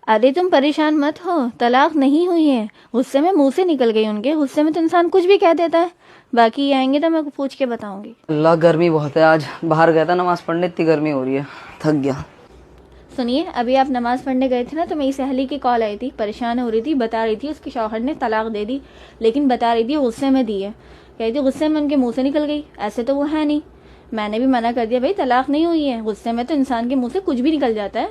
ارے تم پریشان مت ہو، طلاق نہیں ہوئی ہے، غصے میں منہ سے نکل گئی ان کے، غصے میں تو انسان کچھ بھی کہہ دیتا ہے. باقی یہ آئیں گے تو میں پوچھ کے بتاؤں گی. اللہ گرمی بہت ہے، آج باہر گیا تھا نماز پڑھنے، اتنی گرمی ہو رہی ہے، تھک گیا. سنیے، ابھی آپ نماز پڑھنے گئے تھے نا تو میری سہیلی کی کال آئی تھی، پریشان ہو رہی تھی، بتا رہی تھی اس کے شوہر نے طلاق دے دی، لیکن بتا رہی تھی غصے میں دی ہے. کہہ رہی تھی غصے میں ان کے منہ سے نکل گئی، ایسے تو وہ ہے نہیں. میں نے بھی منع کر دیا، بھائی طلاق نہیں ہوئی ہے، غصے میں تو انسان کے منہ سے کچھ بھی نکل جاتا ہے.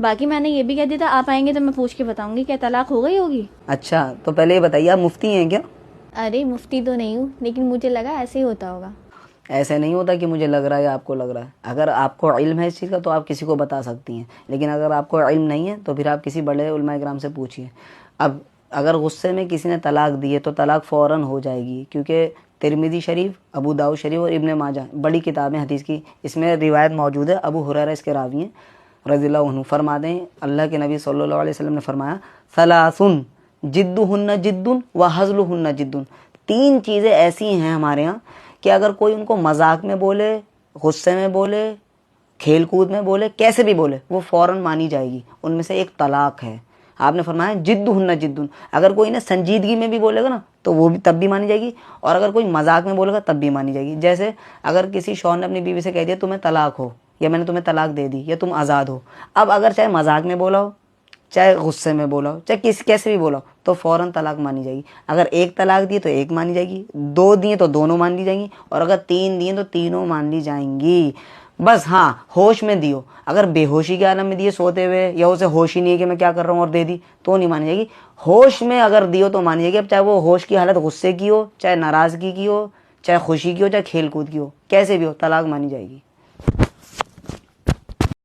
باقی میں نے یہ بھی کہہ دیا تھا آپ آئیں گے تو میں پوچھ کے بتاؤں گی کیا طلاق ہو گئی ہوگی. اچھا تو پہلے یہ بتائیے آپ مفتی ہیں کیا؟ ارے مفتی تو نہیں ہوں، لیکن مجھے لگا ایسے ہی ہوتا ہوگا. ایسے نہیں ہوتا کہ مجھے لگ رہا ہے یا آپ کو لگ رہا ہے. اگر آپ کو علم ہے اس چیز کا تو آپ کسی کو بتا سکتی ہیں، لیکن اگر آپ کو علم نہیں ہے تو پھر آپ کسی بڑے علماء کرام سے پوچھیے. اب اگر غصے میں کسی نے طلاق دی ہے تو طلاق فوراً ہو جائے گی، کیونکہ ترمذی شریف، ابو داؤد شریف اور ابن ماجہ بڑی کتابیں حدیث کی، اس میں روایت موجود ہے. ابو ہریرہ اس کے راوی ہیں رضی اللہ عنہ، فرماتے ہیں اللہ کے نبی صلی اللہ علیہ وسلم نے فرمایا ثلاثن جدہن جد و ہزلہن جد. تین چیزیں ایسی ہیں ہمارے ہاں کہ اگر کوئی ان کو مذاق میں بولے، غصے میں بولے، کھیل کود میں بولے، کیسے بھی بولے، وہ فوراً مانی جائے گی. ان میں سے ایک طلاق ہے. آپ نے فرمایا جدہن جد. اگر کوئی نے سنجیدگی میں بھی بولے گا نا تو وہ بھی تب بھی مانی جائے گی، اور اگر کوئی مذاق میں بولے گا تب بھی مانی جائے گی. جیسے اگر کسی شوہر نے اپنی بیوی سے کہہ دیا تمہیں طلاق ہو، یا میں نے تمہیں طلاق دے دی، یا تم آزاد ہو. اب اگر چاہے مذاق میں بولا ہو، چاہے غصے میں بولا ہو، چاہے کیسے بھی بولا ہو، تو فوراً طلاق مانی جائے گی. اگر ایک طلاق دی تو ایک مانی جائے گی، دو دیے تو دونوں مان لی جائیں گی، اور اگر تین دیے تو تینوں مان لی جائیں گی. بس ہاں ہوش میں دیو، اگر بے ہوشی کے عالم میں دیے سوتے ہوئے، یا اسے ہوش ہی نہیں ہے کہ میں کیا کر رہا ہوں اور دے دی تو نہیں مانی جائے گی. ہوش میں اگر دیو تو مانی جائے گی. اب چاہے وہ ہوش کی حالت غصے کی ہو، چاہے ناراضگی کی ہو، چاہے خوشی کی ہو، چاہے کھیل کود کی ہو، کیسے بھی ہو طلاق مانی جائے گی.